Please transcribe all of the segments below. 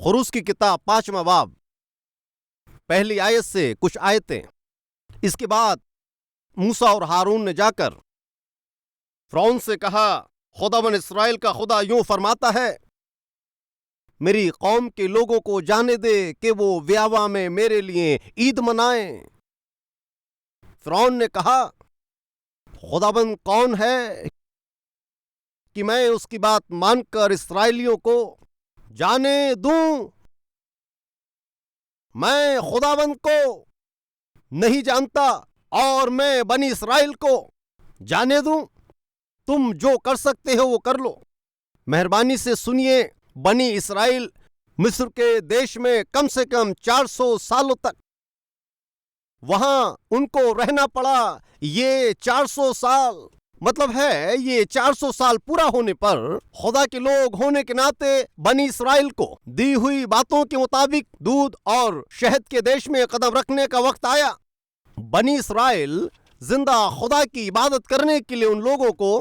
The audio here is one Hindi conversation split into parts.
खुरूज की किताब 5वां बाब पहली आयत से कुछ आयतें। इसके बाद मूसा और हारून ने जाकर फ़िरौन से कहा, खुदावन इस्राएल का खुदा यूं फरमाता है, मेरी कौम के लोगों को जाने दे कि वो व्यावा में मेरे लिए ईद मनाएं। फ़िरौन ने कहा, खुदावन कौन है कि मैं उसकी बात मानकर इस्राएलियों को जाने दूं? मैं खुदावन को नहीं जानता और मैं बनी इस्राएल को जाने दूं? तुम जो कर सकते हो वो कर लो। मेहरबानी से सुनिए, बनी इस्राएल मिस्र के देश में कम से कम 400 सालों तक वहां उनको रहना पड़ा। ये 400 साल मतलब है, ये 400 साल पूरा होने पर खुदा के लोग होने के नाते बनी इस्राएल को दी हुई बातों के मुताबिक दूध और शहद के देश में कदम रखने का वक्त आया। बनी इस्राएल जिंदा खुदा की इबादत करने के लिए उन लोगों को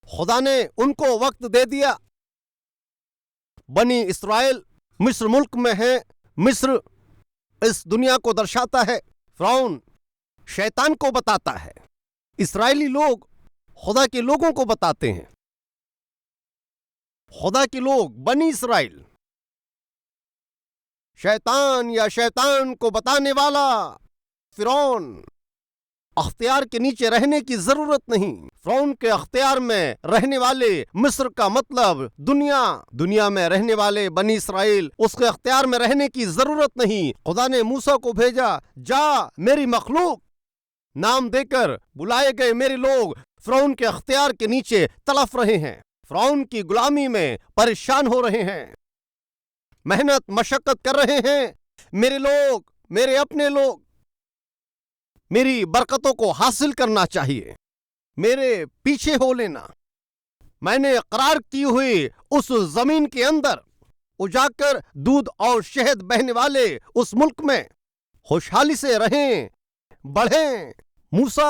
खुदा ने उनको वक्त दे दिया। बनी इस्राएल मिस्र मुल्क में है। मिस्र इस दुनिया को दर्शाता है। फ़िरौन शैतान को बताता है। इस्राएली लोग खुदा के लोगों को बताते हैं। खुदा के लोग बनी इस्राएल शैतान या शैतान को बताने वाला फ़िरौन अख्तियार के नीचे रहने की जरूरत नहीं। फ़िरौन के अख्तियार में रहने वाले मिस्र का मतलब दुनिया में रहने वाले बनी इस्राएल, उसके अख्तियार में रहने की जरूरत नहीं। खुदा ने मूसा को भेजा, जा मेरी मखलूक नाम देकर बुलाए गए मेरे लोग फ़िरौन के अख्तियार के नीचे तड़फ रहे हैं, फ़िरौन की गुलामी में परेशान हो रहे हैं, मेहनत मशक्कत कर रहे हैं। मेरे लोग, मेरे अपने लोग मेरी बरकतों को हासिल करना चाहिए, मेरे पीछे हो लेना। मैंने करार की हुई उस जमीन के अंदर उजाकर दूध और शहद बहने वाले उस मुल्क में खुशहाली से रहें, बढ़ें। मूसा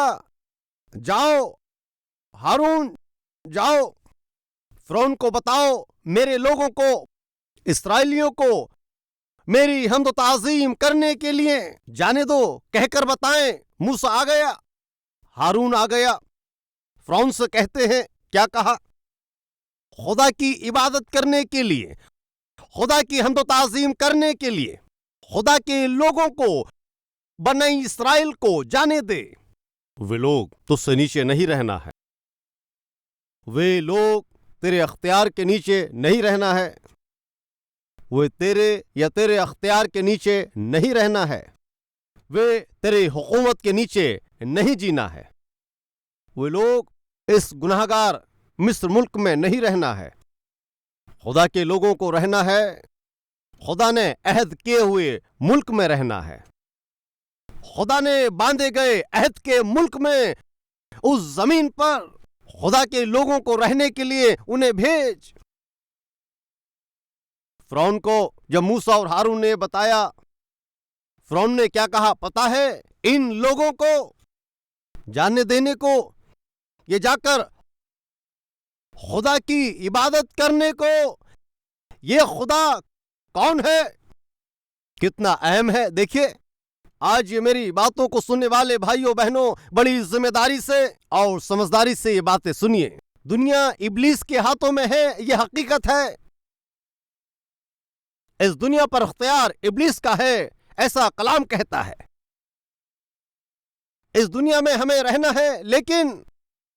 जाओ, हारून जाओ, फ़िरौन को बताओ, मेरे लोगों को, इस्राएलियों को मेरी हम्द ताज़ीम करने के लिए जाने दो कहकर बताएं। मूसा आ गया, हारून आ गया। फ़िरौन से कहते हैं, क्या कहा? खुदा की इबादत करने के लिए, खुदा की हम्द ताज़ीम करने के लिए खुदा के लोगों को, बनी इस्राएल को जाने दे। वे लोग तुझसे नीचे नहीं रहना है, वे लोग तेरे अख्तियार के नीचे नहीं रहना है, वे तेरे या तेरे अख्तियार के नीचे नहीं रहना है, वे तेरे हुकूमत के नीचे नहीं जीना है। वे लोग इस गुनाहगार मिस्र मुल्क में नहीं रहना है। खुदा के लोगों को रहना है, खुदा ने अहद किए हुए मुल्क में रहना है। खुदा ने बांधे गए अहद के मुल्क में, उस जमीन पर खुदा के लोगों को रहने के लिए उन्हें भेज। फ़िरौन को जब मूसा और हारून ने बताया, फ़िरौन ने क्या कहा पता है? इन लोगों को जानने देने को, ये जाकर खुदा की इबादत करने को, ये खुदा कौन है, कितना अहम है। देखिए, आज ये मेरी बातों को सुनने वाले भाइयों बहनों, बड़ी जिम्मेदारी से और समझदारी से ये बातें सुनिए। दुनिया इब्लीस के हाथों में है, ये हकीकत है। इस दुनिया पर अख्तियार इब्लीस का है, ऐसा कलाम कहता है। इस दुनिया में हमें रहना है, लेकिन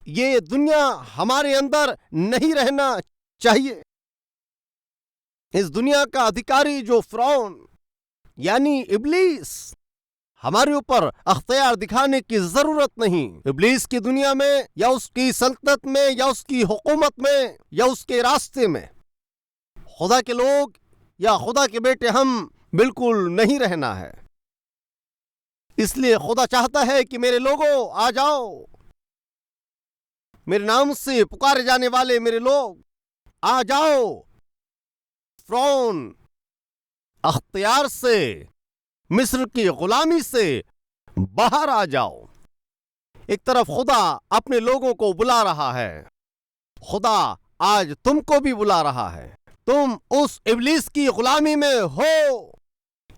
ये दुनिया हमारे अंदर नहीं रहना चाहिए। इस दुनिया का अधिकारी जो फ़िरौन यानी इब्लीस, हमारे ऊपर अख्तियार दिखाने की जरूरत नहीं। इब्लीस की दुनिया में या उसकी सल्तनत में या उसकी हुकूमत में या उसके रास्ते में खुदा के लोग या खुदा के बेटे हम बिल्कुल नहीं रहना है। इसलिए खुदा चाहता है कि मेरे लोगों आ जाओ, मेरे नाम से पुकारे जाने वाले मेरे लोग आ जाओ। फ़िरौन अख्तियार से, मिस्र की गुलामी से बाहर आ जाओ। एक तरफ खुदा अपने लोगों को बुला रहा है, खुदा आज तुमको भी बुला रहा है। तुम उस इब्लीस की गुलामी में हो,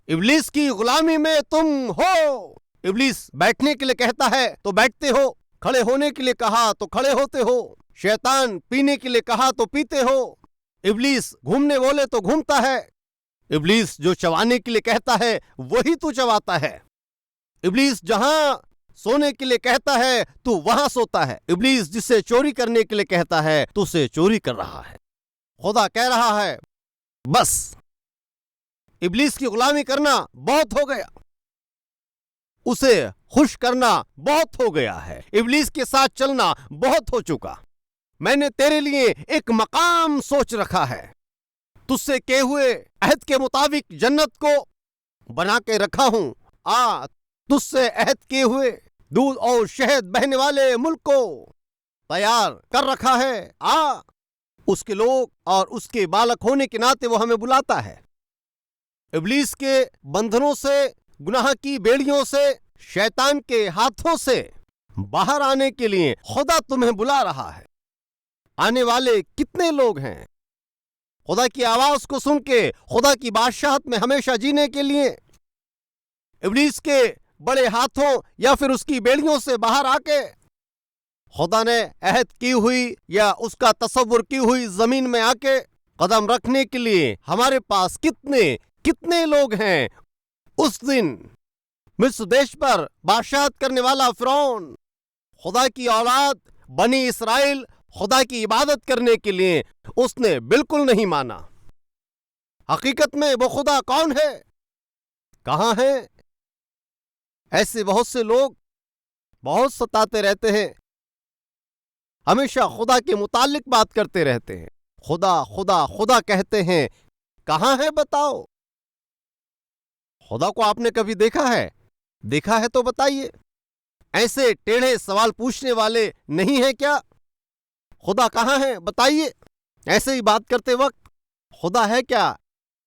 इब्लीस की गुलामी में तुम हो। इब्लीस बैठने के लिए कहता है तो बैठते हो, खड़े होने के लिए कहा तो खड़े होते हो, शैतान पीने के लिए कहा तो पीते हो, इब्लीस घूमने बोले तो घूमता है, इब्लीस जो चबाने के लिए कहता है वही तू चबाता है, इब्लीस जहां सोने के लिए कहता है तू वहां सोता है, इब्लीस जिसे चोरी करने के लिए कहता है तू उसे चोरी कर रहा है। खुदा कह रहा है बस इब्लीस की गुलामी करना बहुत हो गया, उसे खुश करना बहुत हो गया है, इब्लीस के साथ चलना बहुत हो चुका। मैंने तेरे लिए एक मकाम सोच रखा है, तुझसे किए हुए अहद के मुताबिक जन्नत को बना के रखा हूं। आ तुझसे अहद किए हुए दूध और शहद बहने वाले मुल्क को तैयार कर रखा है। आ उसके लोग और उसके बालक होने के नाते वो हमें बुलाता है। इब्लीस के बंधनों से, गुनाह की बेड़ियों से, शैतान के हाथों से बाहर आने के लिए खुदा तुम्हें बुला रहा है। आने वाले कितने लोग हैं खुदा की आवाज को सुन के खुदा की बादशाहत में हमेशा जीने के लिए इब्लीस के बड़े हाथों या फिर उसकी बेड़ियों से बाहर आके खुदा ने अहद की हुई या उसका तसव्वुर की हुई जमीन में आके कदम रखने के लिए हमारे पास कितने कितने लोग हैं। उस दिन मिस्र देश पर बादशाहत करने वाला फिरौन, खुदा की औलाद बनी इसराइल खुदा की इबादत करने के लिए उसने बिल्कुल नहीं माना। हकीकत में वो खुदा कौन है, कहां है? ऐसे बहुत से लोग बहुत सताते रहते हैं, हमेशा खुदा के मुतालिक बात करते रहते हैं, खुदा खुदा खुदा कहते हैं। कहां है बताओ? खुदा को आपने कभी देखा है? देखा है तो बताइए। ऐसे टेढ़े सवाल पूछने वाले नहीं है क्या? खुदा कहां है बताइए। ऐसे ही बात करते वक्त खुदा है क्या?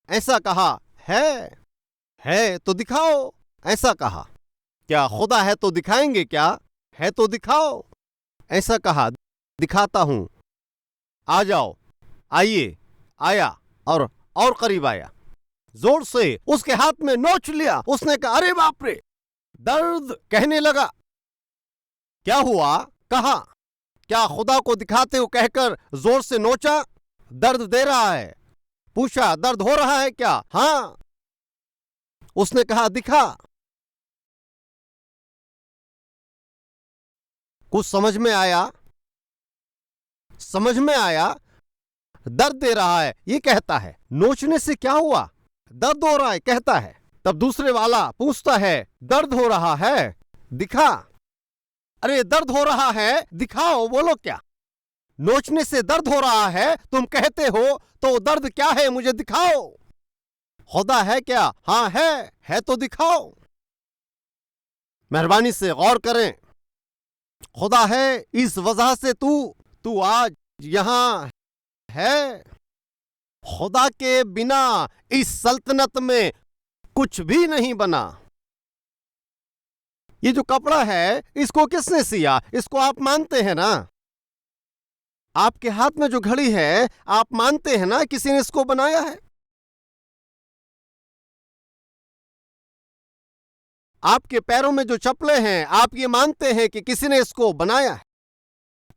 ऐसा कहा है तो दिखाओ। ऐसा कहा क्या खुदा है तो दिखाएंगे क्या? है तो दिखाओ। ऐसा कहा दिखाता हूं, आ जाओ। आइए, आया और करीब आया, जोर से उसके हाथ में नोच लिया। उसने कहा अरे बाप रे, दर्द कहने लगा। क्या हुआ? कहा क्या खुदा को दिखाते हो कहकर जोर से नोचा? दर्द दे रहा है। पूछा दर्द हो रहा है क्या? हां। उसने कहा दिखा। कुछ समझ में आया? समझ में आया। दर्द दे रहा है ये कहता है। नोचने से क्या हुआ? दर्द हो रहा है कहता है। तब दूसरे वाला पूछता है दर्द हो रहा है दिखा। अरे दर्द हो रहा है दिखाओ, बोलो क्या? नोचने से दर्द हो रहा है तुम कहते हो तो दर्द क्या है मुझे दिखाओ। खुदा है क्या? हां है तो दिखाओ। मेहरबानी से गौर करें, खुदा है इस वजह से तू आज यहां है। खुदा के बिना इस सल्तनत में कुछ भी नहीं बना। ये जो कपड़ा है इसको किसने सिया? इसको आप मानते हैं ना? आपके हाथ में जो घड़ी है आप मानते हैं ना किसी ने इसको बनाया है? आपके पैरों में जो चप्पलें हैं आप ये मानते हैं कि किसी ने इसको बनाया है?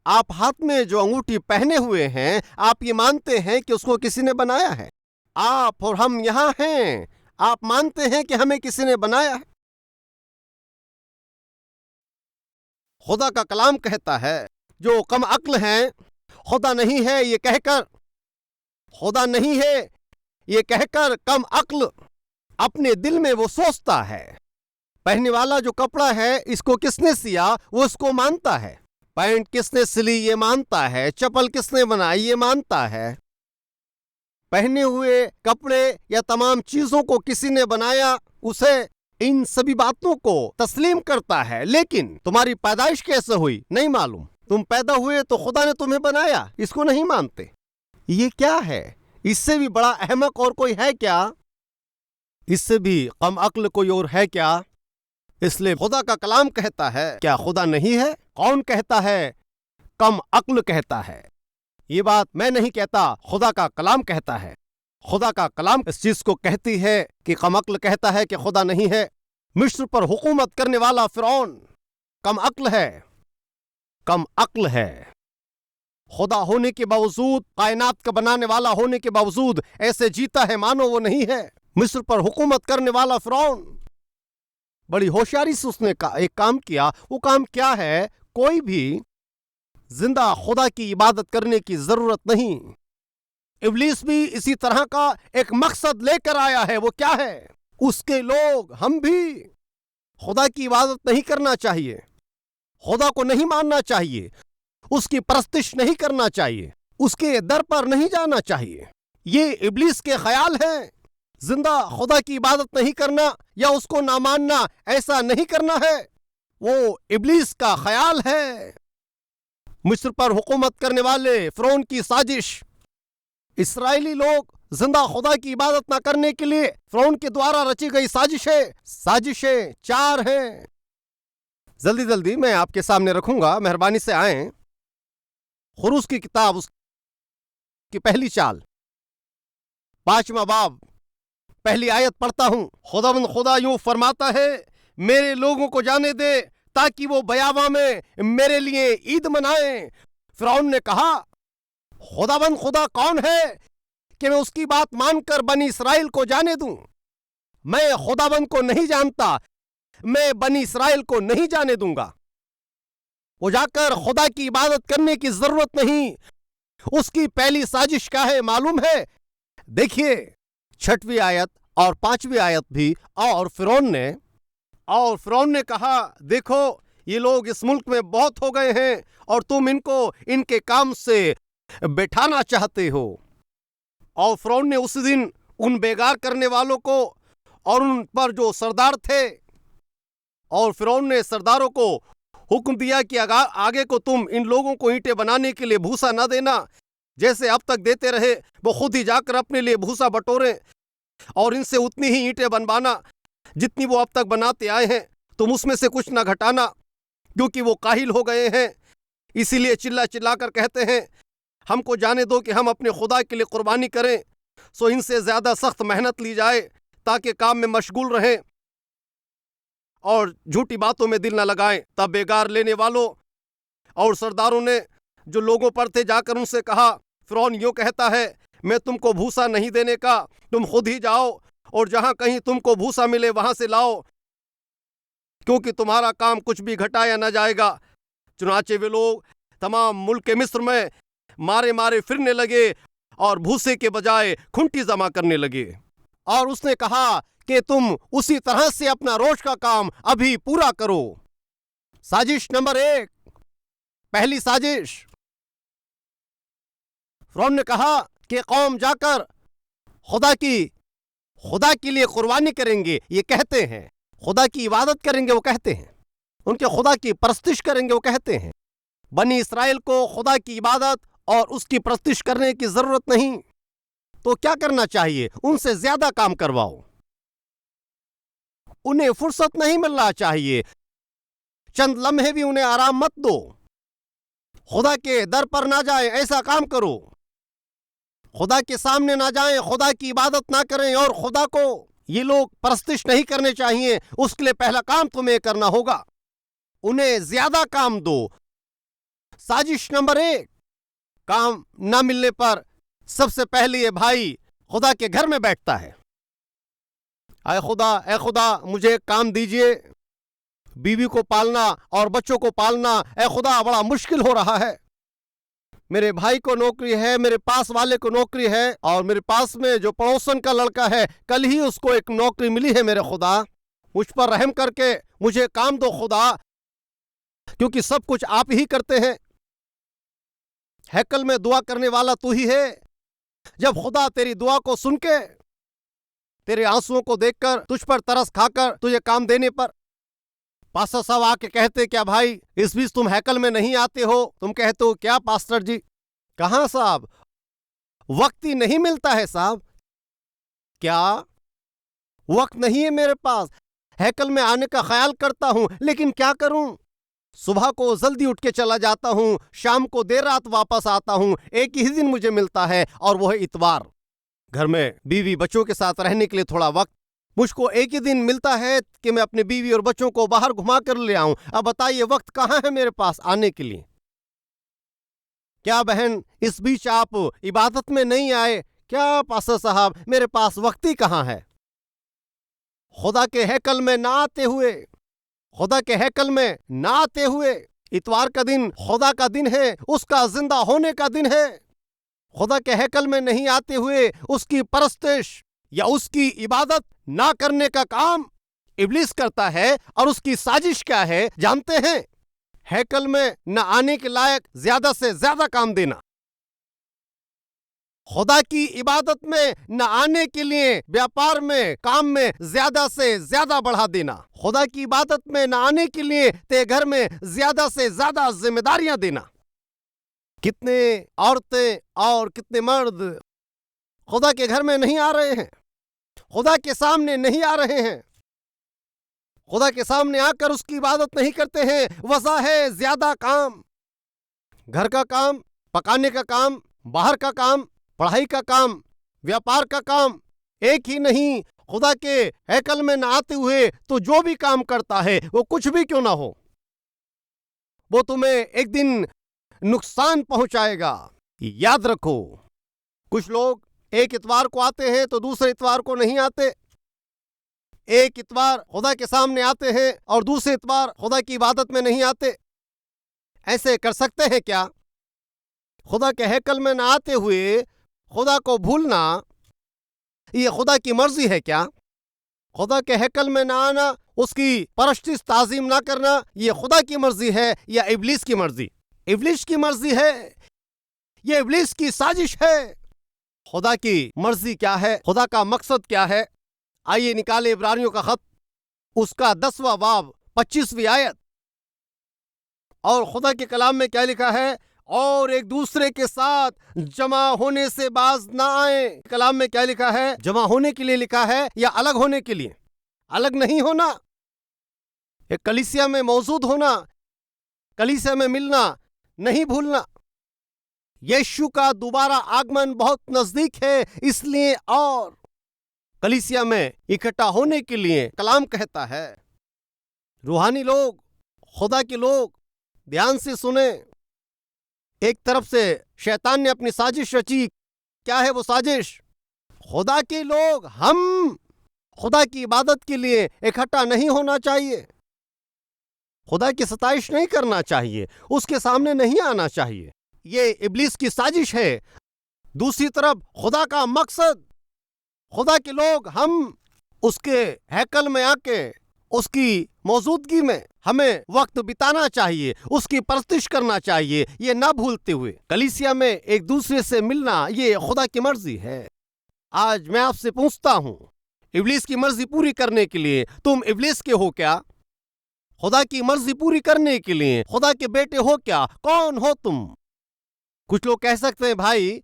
आप हाथ में जो अंगूठी पहने हुए हैं आप ये मानते हैं कि उसको किसी ने बनाया है? आप और हम यहां हैं, आप मानते हैं कि हमें किसी ने बनाया है? खुदा का कलाम कहता है जो कम अक्ल हैं, खुदा नहीं है ये कहकर, खुदा नहीं है ये कहकर कम अक्ल अपने दिल में वो सोचता है। पहनने वाला जो कपड़ा है इसको किसने सिया वो इसको मानता है। पैंट किसने सिली ये मानता है। चप्पल किसने बनाई ये मानता है। पहने हुए कपड़े या तमाम चीजों को किसी ने बनाया, उसे इन सभी बातों को तस्लीम करता है। लेकिन तुम्हारी पैदाइश कैसे हुई नहीं मालूम। तुम पैदा हुए तो खुदा ने तुम्हें बनाया, इसको नहीं मानते। ये क्या है? इससे भी बड़ा अहमक और कोई है क्या? इससे भी कम अक्ल कोई और है क्या? इसलिए खुदा का कलाम कहता है क्या खुदा नहीं है? कौन कहता है? कम अक्ल कहता है। ये बात मैं नहीं कहता, खुदा का कलाम कहता है। खुदा का कलाम इस चीज को कहती है कि कमअक्ल कहता है कि खुदा नहीं है। मिस्र पर हुकूमत करने वाला फिरौन कम अक्ल है, कम अक्ल है। खुदा होने के बावजूद, कायनात का बनाने वाला होने के बावजूद ऐसे जीता है मानो वो नहीं है। मिस्र पर हुकूमत करने वाला फिरौन बड़ी होशियारी से उसने एक काम किया। वो काम क्या है? कोई भी जिंदा खुदा की इबादत करने की जरूरत नहीं। इब्लीस भी इसी तरह का एक मकसद लेकर आया है। वो क्या है? उसके लोग, हम भी खुदा की इबादत नहीं करना चाहिए, खुदा को नहीं मानना चाहिए, उसकी परस्तिश नहीं करना चाहिए, उसके दर पर नहीं जाना चाहिए। ये इब्लीस के ख्याल हैं। जिंदा खुदा की इबादत नहीं करना या उसको ना मानना, ऐसा नहीं करना है। वो इब्लीस का ख्याल है। मिस्र पर हुकूमत करने वाले फिरौन की साजिश, इस्राएली लोग जिंदा खुदा की इबादत ना करने के लिए फिरौन के द्वारा रची गई साजिशें 4 हैं। जल्दी जल्दी मैं आपके सामने रखूंगा, मेहरबानी से आए। खुरूज की किताब, उसकी पहली चाल, 5वां बाब, पहली आयत पढ़ता हूं। खुदा यूं फरमाता है, मेरे लोगों को जाने दे ताकि वो बयावा में मेरे लिए ईद मनाएं। फिरौन ने कहा, खुदा कौन है कि मैं उसकी बात मानकर बनी इस्राएल को जाने दूं? मैं खुदाबंद को नहीं जानता, मैं बनी इस्राएल को नहीं जाने दूंगा। वो जाकर खुदा की इबादत करने की जरूरत नहीं। उसकी पहली साजिश क्या है मालूम है? देखिए 6वीं आयत और 5वीं आयत भी। और फिरौन ने कहा, देखो ये लोग इस मुल्क में बहुत हो गए हैं और तुम इनको इनके काम से बैठाना चाहते हो। और फिरौन ने उस दिन उन बेगार करने वालों को और उन पर जो सरदार थे, और फिरौन ने सरदारों को हुक्म दिया कि आगे को तुम इन लोगों को ईंटें बनाने के लिए भूसा न देना, जैसे अब तक देते रहे। वो खुद ही जाकर अपने लिए भूसा बटोरें और इनसे उतनी ही ईंटें बनवाना जितनी वो अब तक बनाते आए हैं। तुम उसमें से कुछ ना घटाना, क्योंकि वो काहिल हो गए हैं। इसीलिए चिल्ला चिल्ला कर कहते हैं, हमको जाने दो कि हम अपने खुदा के लिए कुर्बानी करें। सो इनसे ज्यादा सख्त मेहनत ली जाए ताकि काम में मशगूल रहें और झूठी बातों में दिल न लगाएं। तब बेगार लेने वालों और सरदारों ने जो लोगों पर थे जाकर उनसे कहा, फिरौन यूं कहता है, मैं तुमको भूसा नहीं देने का, तुम खुद ही जाओ और जहां कहीं तुमको भूसा मिले वहां से लाओ, क्योंकि तुम्हारा काम कुछ भी घटाया न जाएगा। चुनाचे वे लोग तमाम मुल्क मिस्र में मारे मारे फिरने लगे और भूसे के बजाय खुंटी जमा करने लगे। और उसने कहा कि तुम उसी तरह से अपना रोज का काम अभी पूरा करो। साजिश नंबर 1, पहली साजिश। फिरौन ने कहा कि कौम जाकर खुदा के लिए कुर्बानी करेंगे, ये कहते हैं। खुदा की इबादत करेंगे, वो कहते हैं। उनके खुदा की परस्तिश करेंगे, वो कहते हैं। बनी इस्राएल को खुदा की इबादत और उसकी परस्तिश करने की जरूरत नहीं। तो क्या करना चाहिए? उनसे ज्यादा काम करवाओ। उन्हें फुर्सत नहीं मिलना चाहिए, चंद लम्हे भी उन्हें आराम मत दो। खुदा के दर पर ना जाएं, ऐसा काम करो। खुदा के सामने ना जाएं, खुदा की इबादत ना करें और खुदा को ये लोग परस्तिश नहीं करने चाहिए। उसके लिए पहला काम तुम्हें करना होगा, उन्हें ज्यादा काम दो। साजिश नंबर 1, काम ना मिलने पर सबसे पहले ये भाई खुदा के घर में बैठता है। ऐ खुदा मुझे एक काम दीजिए, बीवी को पालना और बच्चों को पालना, ऐ खुदा बड़ा मुश्किल हो रहा है। मेरे भाई को नौकरी है, मेरे पास वाले को नौकरी है, और मेरे पास में जो पड़ोसन का लड़का है, कल ही उसको एक नौकरी मिली है। मेरे खुदा मुझ पर रहम करके मुझे काम दो खुदा, क्योंकि सब कुछ आप ही करते हैं। हैकल में दुआ करने वाला तू ही है। जब खुदा तेरी दुआ को सुन के, तेरे आंसुओं को देखकर, तुझ पर तरस खाकर तुझे काम देने पर, पास्टर साहब आके कहते, क्या भाई इस बीच तुम हैकल में नहीं आते हो? तुम कहते हो, क्या पास्टर जी? कहां साहब, वक्त ही नहीं मिलता है साहब। क्या वक्त नहीं है मेरे पास? हैकल में आने का ख्याल करता हूं, लेकिन क्या करूं, सुबह को जल्दी उठ के चला जाता हूं, शाम को देर रात वापस आता हूं। एक ही दिन मुझे मिलता है और वह है इतवार। घर में बीवी बच्चों के साथ रहने के लिए थोड़ा वक्त। मुझको एक ही दिन मिलता है कि मैं अपनी बीवी और बच्चों को बाहर घुमा कर ले आऊं। अब बताइए वक्त कहाँ है मेरे पास आने के लिए? क्या बहन इस बीच आप इबादत में नहीं आए? क्या पास्टर साहब मेरे पास वक्त ही कहाँ है? खुदा के हैकल में ना आते हुए, खुदा के हैकल में ना आते हुए, इतवार का दिन खुदा का दिन है, उसका जिंदा होने का दिन है। खुदा के हैकल में नहीं आते हुए उसकी परस्तिश या उसकी इबादत ना करने का काम इब्लीस करता है। और उसकी साजिश क्या है जानते हैं? हैकल में न आने के लायक ज्यादा से ज्यादा काम देना, खुदा की इबादत में न आने के लिए व्यापार में काम में ज्यादा से ज्यादा बढ़ा देना, खुदा की इबादत में न आने के लिए ते घर में ज्यादा से ज्यादा जिम्मेदारियां देना। कितने औरतें और कितने मर्द खुदा के घर में नहीं आ रहे हैं, खुदा के सामने नहीं आ रहे हैं, खुदा के सामने आकर उसकी इबादत नहीं करते हैं। वजह है ज्यादा काम, घर का काम, पकाने का काम, बाहर का काम, पढ़ाई का काम, व्यापार का काम एक ही नहीं। खुदा के हैकल में न आते हुए तो जो भी काम करता है वो कुछ भी क्यों ना हो, वो तुम्हें एक दिन नुकसान पहुंचाएगा। याद रखो, कुछ लोग एक इतवार को आते हैं तो दूसरे इतवार को नहीं आते। एक इतवार खुदा के सामने आते हैं और दूसरे इतवार खुदा की इबादत में नहीं आते। ऐसे कर सकते हैं क्या? खुदा के हैकल में न आते हुए खुदा को भूलना ये खुदा की मर्जी है क्या? खुदा के हैकल में न आना, उसकी परस्तिश ताजीम ना करना, ये खुदा की मर्जी है या इब्लीस की मर्जी? इब्लीस की मर्जी है, ये इब्लीस की साजिश है। खुदा की मर्जी क्या है? खुदा का मकसद क्या है? आइए निकाले इब्रानियों का खत, उसका 10वां बाब 25वीं आयत। और खुदा के कलाम में क्या लिखा है? और एक दूसरे के साथ जमा होने से बाज ना आए। कलाम में क्या लिखा है? जमा होने के लिए लिखा है या अलग होने के लिए? अलग नहीं होना, एक कलीसिया में मौजूद होना, कलीसिया में मिलना नहीं भूलना। यीशु का दोबारा आगमन बहुत नजदीक है, इसलिए और कलीसिया में इकट्ठा होने के लिए कलाम कहता है। रूहानी लोग, खुदा के लोग ध्यान से सुने। एक तरफ से शैतान ने अपनी साजिश रची। क्या है वो साजिश? खुदा के लोग, हम खुदा की इबादत के लिए इकट्ठा नहीं होना चाहिए, खुदा की सताइश नहीं करना चाहिए, उसके सामने नहीं आना चाहिए। ये इब्लीस की साजिश है। दूसरी तरफ खुदा का मकसद, खुदा के लोग, हम उसके हैकल में आके उसकी मौजूदगी में हमें वक्त बिताना चाहिए, उसकी परस्तिश करना चाहिए, ये ना भूलते हुए कलीसिया में एक दूसरे से मिलना, ये खुदा की मर्जी है। आज मैं आपसे पूछता हूं, इब्लीस की मर्जी पूरी करने के लिए तुम इब्लीस के हो क्या? खुदा की मर्जी पूरी करने के लिए खुदा के बेटे हो क्या? कौन हो तुम? कुछ लोग कह सकते हैं, भाई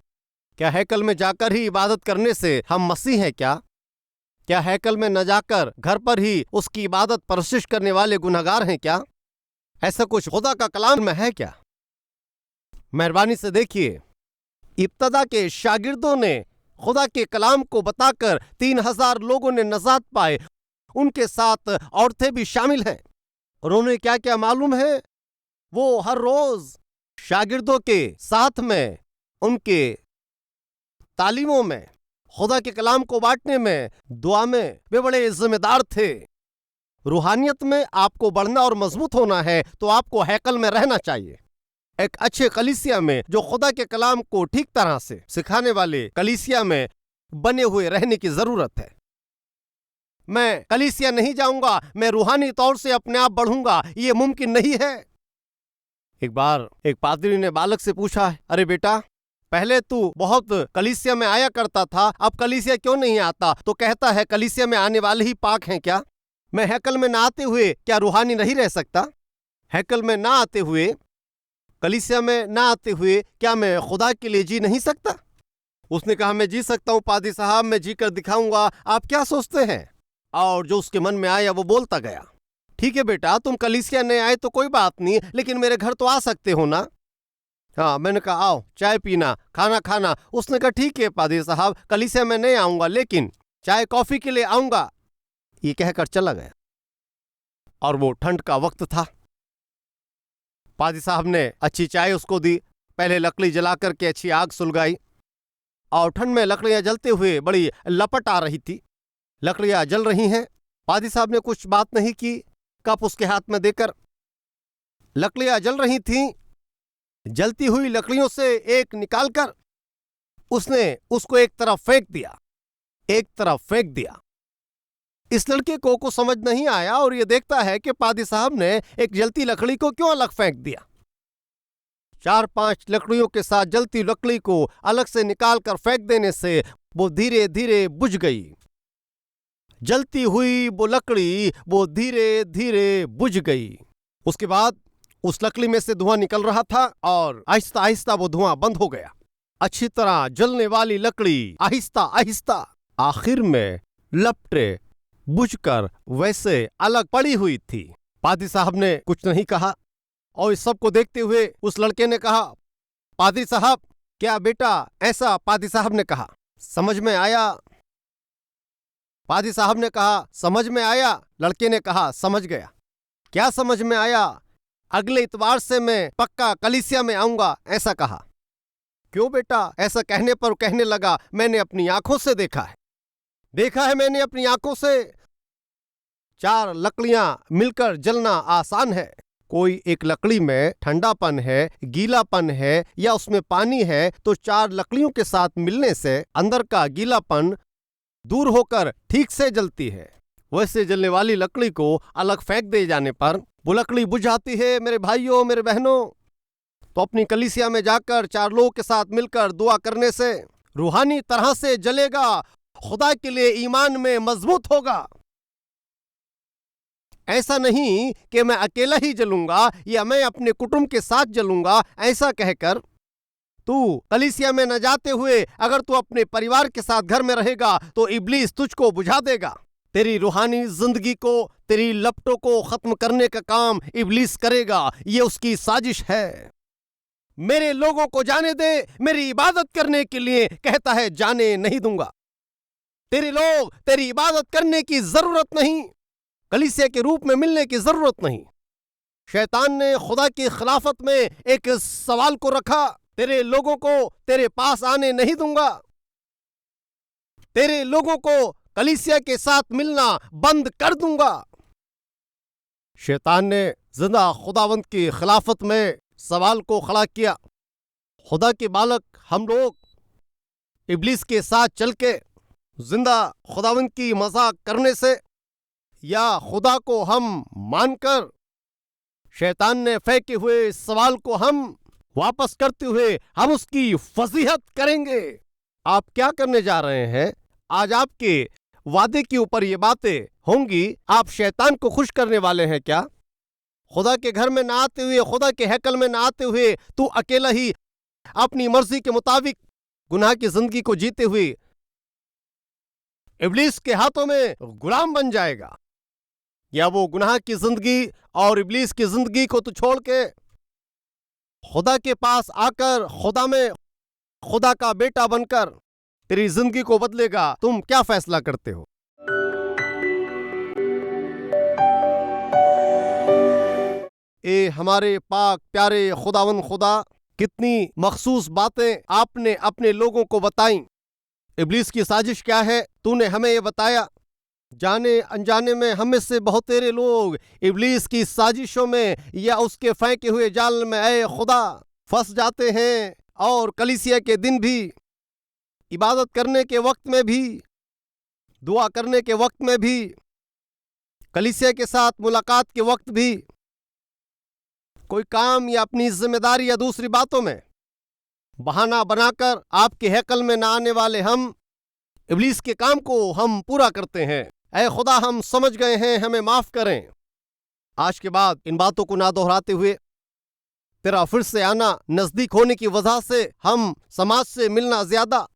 क्या हैकल में जाकर ही इबादत करने से हम मसीह हैं क्या? क्या हैकल में न जाकर घर पर ही उसकी इबादत परस्तिश करने वाले गुनहगार हैं क्या? ऐसा कुछ खुदा का कलाम में है क्या? मेहरबानी से देखिए, इब्तदा के शागिर्दों ने खुदा के कलाम को बताकर 3000 लोगों ने नजात पाए। उनके साथ औरतें भी शामिल हैं। उन्होंने क्या क्या मालूम है? वो हर रोज शागिर्दों के साथ में, उनके तालीमों में, खुदा के कलाम को बांटने में, दुआ में वे बड़े जिम्मेदार थे। रूहानियत में आपको बढ़ना और मजबूत होना है तो आपको हैकल में रहना चाहिए, एक अच्छे कलीसिया में जो खुदा के कलाम को ठीक तरह से सिखाने वाले कलीसिया में बने हुए रहने की जरूरत है। मैं कलीसिया नहीं जाऊंगा, मैं रूहानी तौर से अपने आप बढ़ूंगा, ये मुमकिन नहीं है। एक बार एक पादरी ने बालक से पूछा, अरे बेटा, पहले तू बहुत कलीसिया में आया करता था, अब कलीसिया क्यों नहीं आता? तो कहता है, कलीसिया में आने वाले ही पाक हैं क्या? मैं हैकल में ना आते हुए क्या रूहानी नहीं रह सकता? हैकल में ना आते हुए, कलीसिया में ना आते हुए क्या मैं खुदा के लिए जी नहीं सकता? उसने कहा, मैं जी सकता हूं पादरी साहब, मैं जी कर दिखाऊंगा, आप क्या सोचते हैं? और जो उसके मन में आया वो बोलता गया। ठीक है बेटा, तुम कलीसिया नहीं आए तो कोई बात नहीं, लेकिन मेरे घर तो आ सकते हो ना। हाँ, मैंने कहा आओ चाय पीना, खाना खाना। उसने कहा ठीक है पादरी साहब, कलीसिया में नहीं आऊंगा लेकिन चाय कॉफी के लिए आऊंगा। ये कहकर चला गया और वो ठंड का वक्त था। पादरी साहब ने अच्छी चाय उसको दी, पहले लकड़ी जला करके अच्छी आग सुलगाई और ठंड में लकड़ियां जलते हुए बड़ी लपट आ रही थी। लकड़ियां जल रही हैं, पादरी साहब ने कुछ बात नहीं की, कप उसके हाथ में देकर। लकड़ियां जल रही थीं, जलती हुई लकड़ियों से एक निकालकर उसने उसको एक तरफ फेंक दिया, एक तरफ फेंक दिया। इस लड़के को कुछ समझ नहीं आया और ये देखता है कि पादरी साहब ने एक जलती लकड़ी को क्यों अलग फेंक दिया। 4-5 लकड़ियों के साथ जलती लकड़ी को अलग से निकालकर फेंक देने से वो धीरे धीरे बुझ गई। जलती हुई वो लकड़ी वो धीरे धीरे बुझ गई। उसके बाद उस लकड़ी में से धुआं निकल रहा था और आहिस्ता आहिस्ता वो धुआं बंद हो गया। अच्छी तरह जलने वाली लकड़ी आहिस्ता आहिस्ता आखिर में लपटे बुझकर वैसे अलग पड़ी हुई थी। पादरी साहब ने कुछ नहीं कहा और इस सबको देखते हुए उस लड़के ने कहा, पादरी साहब क्या बेटा ऐसा? पादरी साहब ने कहा समझ में आया। पादरी साहब ने कहा समझ में आया। लड़के ने कहा समझ गया। क्या समझ में आया? अगले इतवार से मैं पक्का कलीसिया में आऊंगा, ऐसा कहा। क्यों बेटा? ऐसा कहने पर कहने लगा, मैंने अपनी आंखों से देखा है मैंने अपनी आंखों से। 4 लकड़ियां मिलकर जलना आसान है। कोई एक लकड़ी में ठंडापन है, गीलापन है या उसमें पानी है तो 4 लकड़ियों के साथ मिलने से अंदर का गीलापन दूर होकर ठीक से जलती है। वैसे जलने वाली लकड़ी को अलग फेंक दे जाने पर वो लकड़ी बुझ जाती है। मेरे भाइयों, मेरे बहनों, तो अपनी कलीसिया में जाकर 4 लोगों के साथ मिलकर दुआ करने से रूहानी तरह से जलेगा, खुदा के लिए ईमान में मजबूत होगा। ऐसा नहीं कि मैं अकेला ही जलूंगा या मैं अपने कुटुंब के साथ जलूंगा। ऐसा कहकर तू कलीसिया में न जाते हुए अगर तू अपने परिवार के साथ घर में रहेगा तो इब्लीस तुझको बुझा देगा। तेरी रूहानी जिंदगी को, तेरी लपटों को खत्म करने का काम इब्लीस करेगा। ये उसकी साजिश है। मेरे लोगों को जाने दे, मेरी इबादत करने के लिए कहता है, जाने नहीं दूंगा। तेरे लोग तेरी इबादत करने की जरूरत नहीं, कलीसिया के रूप में मिलने की जरूरत नहीं। शैतान ने खुदा की खिलाफत में एक सवाल को रखा, तेरे लोगों को तेरे पास आने नहीं दूंगा, तेरे लोगों को कलीसिया के साथ मिलना बंद कर दूंगा। शैतान ने जिंदा खुदावंद की खिलाफत में सवाल को खड़ा किया। खुदा के बालक हम लोग इब्लीस के साथ चल के जिंदा खुदावंद की मजाक करने से या खुदा को हम मानकर शैतान ने फेंके हुए सवाल को हम वापस करते हुए हम उसकी फजीहत करेंगे। आप क्या करने जा रहे हैं? आज आपके वादे के ऊपर ये बातें होंगी। आप शैतान को खुश करने वाले हैं क्या? खुदा के घर में ना आते हुए, खुदा के हैकल में ना आते हुए तू अकेला ही अपनी मर्जी के मुताबिक गुनाह की जिंदगी को जीते हुए इब्लीस के हाथों में गुलाम बन जाएगा, या वो गुनाह की जिंदगी और इब्लीस की जिंदगी को तू छोड़ के खुदा के पास आकर खुदा में खुदा का बेटा बनकर तेरी जिंदगी को बदलेगा। तुम क्या फैसला करते हो? ए हमारे पाक प्यारे खुदावंद खुदा, कितनी मखसूस बातें आपने अपने लोगों को बताई। इब्लीस की साजिश क्या है तूने हमें ये बताया। जाने अनजाने में हमें से बहुत तेरे लोग इब्लीस की साजिशों में या उसके फेंके हुए जाल में ऐ खुदा फंस जाते हैं, और कलीसिया के दिन भी, इबादत करने के वक्त में भी, दुआ करने के वक्त में भी, कलीसिया के साथ मुलाकात के वक्त भी, कोई काम या अपनी जिम्मेदारी या दूसरी बातों में बहाना बनाकर आपके हैकल में न आने वाले हम इब्लीस के काम को हम पूरा करते हैं। ऐ खुदा, हम समझ गए हैं, हमें माफ करें। आज के बाद इन बातों को ना दोहराते हुए तेरा फिर से आना नजदीक होने की वजह से हम समाज से मिलना ज्यादा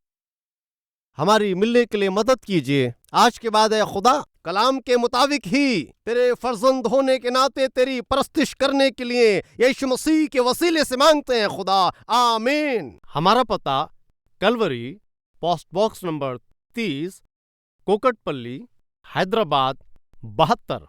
हमारी मिलने के लिए मदद कीजिए। आज के बाद ऐ खुदा कलाम के मुताबिक ही तेरे फर्जंद होने के नाते तेरी परस्तिश करने के लिए यीशु मसीह के वसीले से मांगते हैं खुदा, आमीन। हमारा पता Calvary, post box number 30, Kukatpally, Hyderabad 72।